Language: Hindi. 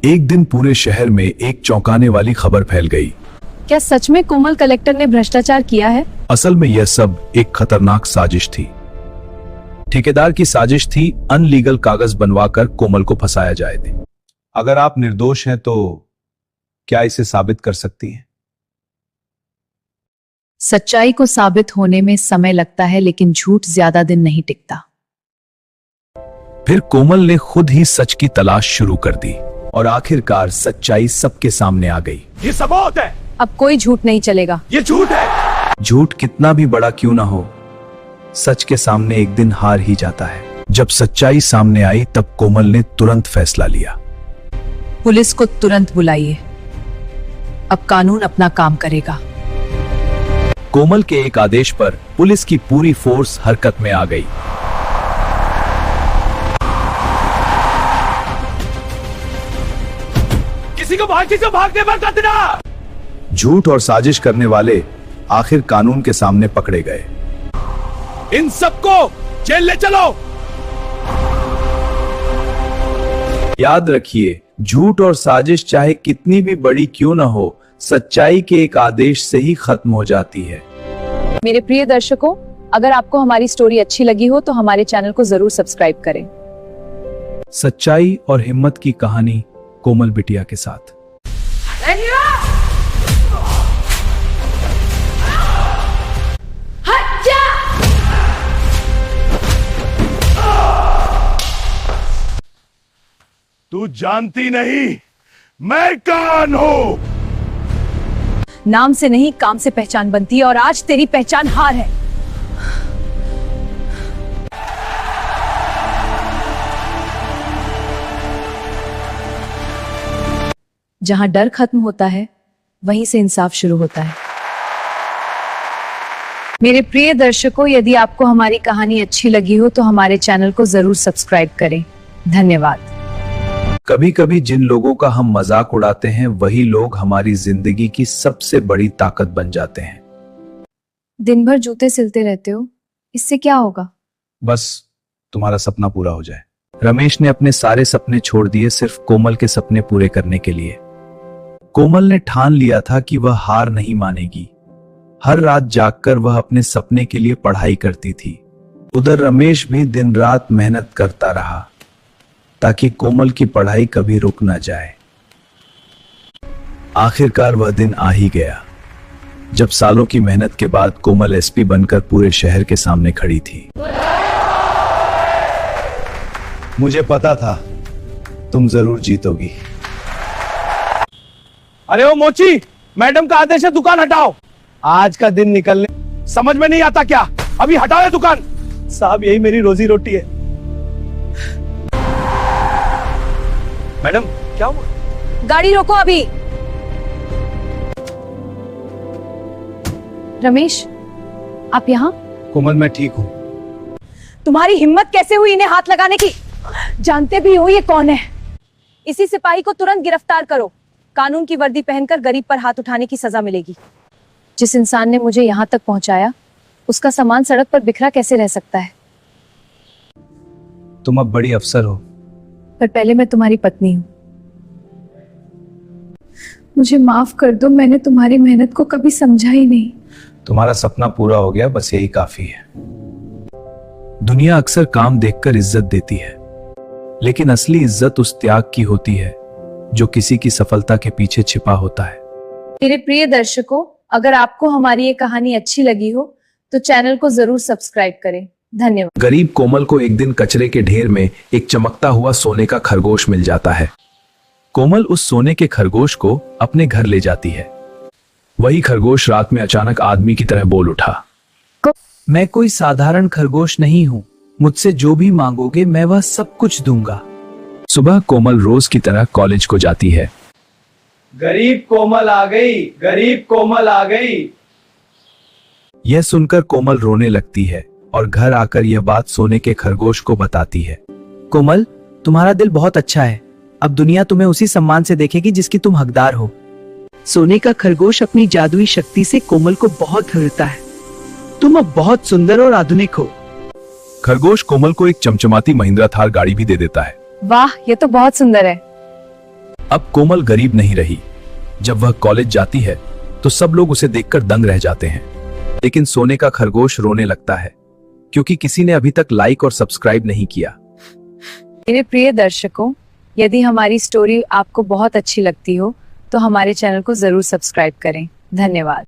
एक दिन पूरे शहर में एक चौंकाने वाली खबर फैल गई। क्या सच में कोमल कलेक्टर ने भ्रष्टाचार किया है? असल में यह सब एक खतरनाक साजिश थी। ठेकेदार की साजिश थी अनलीगल कागज बनवाकर कोमल को फंसाया जाए थे। अगर आप निर्दोष हैं तो क्या इसे साबित कर सकती हैं? सच्चाई को साबित होने में समय लगता है, लेकिन झूठ ज्यादा दिन नहीं टिकता। फिर कोमल ने खुद ही सच की तलाश शुरू कर दी और आखिरकार सच्चाई सबके सामने आ गई। ये सबूत है। अब कोई झूठ नहीं चलेगा। ये झूठ है। झूठ कितना भी बड़ा क्यों ना हो, सच के सामने एक दिन हार ही जाता है। जब सच्चाई सामने आई तब कोमल ने तुरंत फैसला लिया। पुलिस को तुरंत बुलाइए, अब कानून अपना काम करेगा। कोमल के एक आदेश पर पुलिस की पूरी फोर्स हरकत में आ गई। किसी को भागने पर कर देना। झूठ और साजिश करने वाले आखिर कानून के सामने पकड़े गए। इन सबको जेल ले चलो। याद रखिए, झूठ और साजिश चाहे कितनी भी बड़ी क्यों न हो, सच्चाई के एक आदेश से ही खत्म हो जाती है। मेरे प्रिय दर्शकों, अगर आपको हमारी स्टोरी अच्छी लगी हो तो हमारे चैनल को जरूर सब्सक्राइब करें। सच्चाई और हिम्मत की कहानी कोमल बिटिया के साथ। तू जानती नहीं मैं कौन हूं। नाम से नहीं, काम से पहचान बनती है, और आज तेरी पहचान हार है। जहां डर खत्म होता है, वहीं से इंसाफ शुरू होता है। मेरे प्रिय दर्शकों, यदि आपको हमारी कहानी अच्छी लगी हो तो हमारे चैनल को जरूर सब्सक्राइब करें। धन्यवाद। कभी कभी जिन लोगों का हम मजाक उड़ाते हैं, वही लोग हमारी जिंदगी की सबसे बड़ी ताकत बन जाते हैं। दिन भर जूते सिलते रहते हो, इससे क्या होगा? बस तुम्हारा सपना पूरा हो जाए। रमेश ने अपने सारे सपने छोड़ दिए सिर्फ कोमल के सपने पूरे करने के लिए। कोमल ने ठान लिया था कि वह हार नहीं मानेगी। हर रात जागकर वह अपने सपने के लिए पढ़ाई करती थी। उधर रमेश भी दिन रात मेहनत करता रहा ताकि कोमल की पढ़ाई कभी रुक ना जाए। आखिरकार वह दिन आ ही गया जब सालों की मेहनत के बाद कोमल एसपी बनकर पूरे शहर के सामने खड़ी थी। मुझे पता था तुम जरूर जीतोगी। अरे ओ मोची, मैडम का आदेश है दुकान हटाओ। आज का दिन निकलने समझ में नहीं आता क्या? अभी हटाओ ये दुकान। साहब, यही मेरी रोजी रोटी है। मैडम क्या हुआ? गाड़ी रोको अभी। रमेश, आप यहाँ? कोमल, मैं ठीक हूँ। तुम्हारी हिम्मत कैसे हुई इन्हें हाथ लगाने की? जानते भी हो ये कौन है? इसी सिपाही को तुरंत गिरफ्तार करो। कानून की वर्दी पहनकर गरीब पर हाथ उठाने की सजा मिलेगी। जिस इंसान ने मुझे यहाँ तक पहुँचाया, उसका सामान सड़क पर बिखरा कैसे रह सकता है? तुम अब बड़ी अफसर हो, पर पहले मैं तुम्हारी पत्नी हूँ। मुझे माफ कर दो, मैंने तुम्हारी मेहनत को कभी समझा ही नहीं। तुम्हारा सपना पूरा हो गया, बस यही काफी है। दुनिया अक्सर काम देखकर इज्जत देती है, लेकिन असली इज्जत उस त्याग की होती है जो किसी की सफलता के पीछे छिपा होता है। मेरे प्रिय दर्शकों, अगर आपको हमारी ये कहानी अच्छी लगी हो तो चैनल को जरूर सब्सक्राइब करें। धन्यवाद। गरीब कोमल को एक दिन कचरे के ढेर में एक चमकता हुआ सोने का खरगोश मिल जाता है। कोमल उस सोने के खरगोश को अपने घर ले जाती है। वही खरगोश रात में अचानक आदमी की तरह बोल उठा, मैं कोई साधारण खरगोश नहीं हूँ, मुझसे जो भी मांगोगे मैं वह सब कुछ दूंगा। सुबह कोमल रोज की तरह कॉलेज को जाती है। गरीब कोमल आ गई, गरीब कोमल आ गई। यह सुनकर कोमल रोने लगती है और घर आकर यह बात सोने के खरगोश को बताती है। कोमल, तुम्हारा दिल बहुत अच्छा है। अब दुनिया तुम्हें उसी सम्मान से देखेगी जिसकी तुम हकदार हो। सोने का खरगोश अपनी जादुई शक्ति से कोमल को बहुत हरता है। तुम अब बहुत सुंदर और आधुनिक हो। खरगोश कोमल को एक चमचमाती महिंद्रा थार गाड़ी भी दे देता है। वाह, ये तो बहुत सुंदर है। अब कोमल गरीब नहीं रही। जब वह कॉलेज जाती है तो सब लोग उसे देखकर दंग रह जाते हैं, लेकिन सोने का खरगोश रोने लगता है क्योंकि किसी ने अभी तक लाइक और सब्सक्राइब नहीं किया। मेरे प्रिय दर्शकों, यदि हमारी स्टोरी आपको बहुत अच्छी लगती हो तो हमारे चैनल को जरूर सब्सक्राइब करें। धन्यवाद।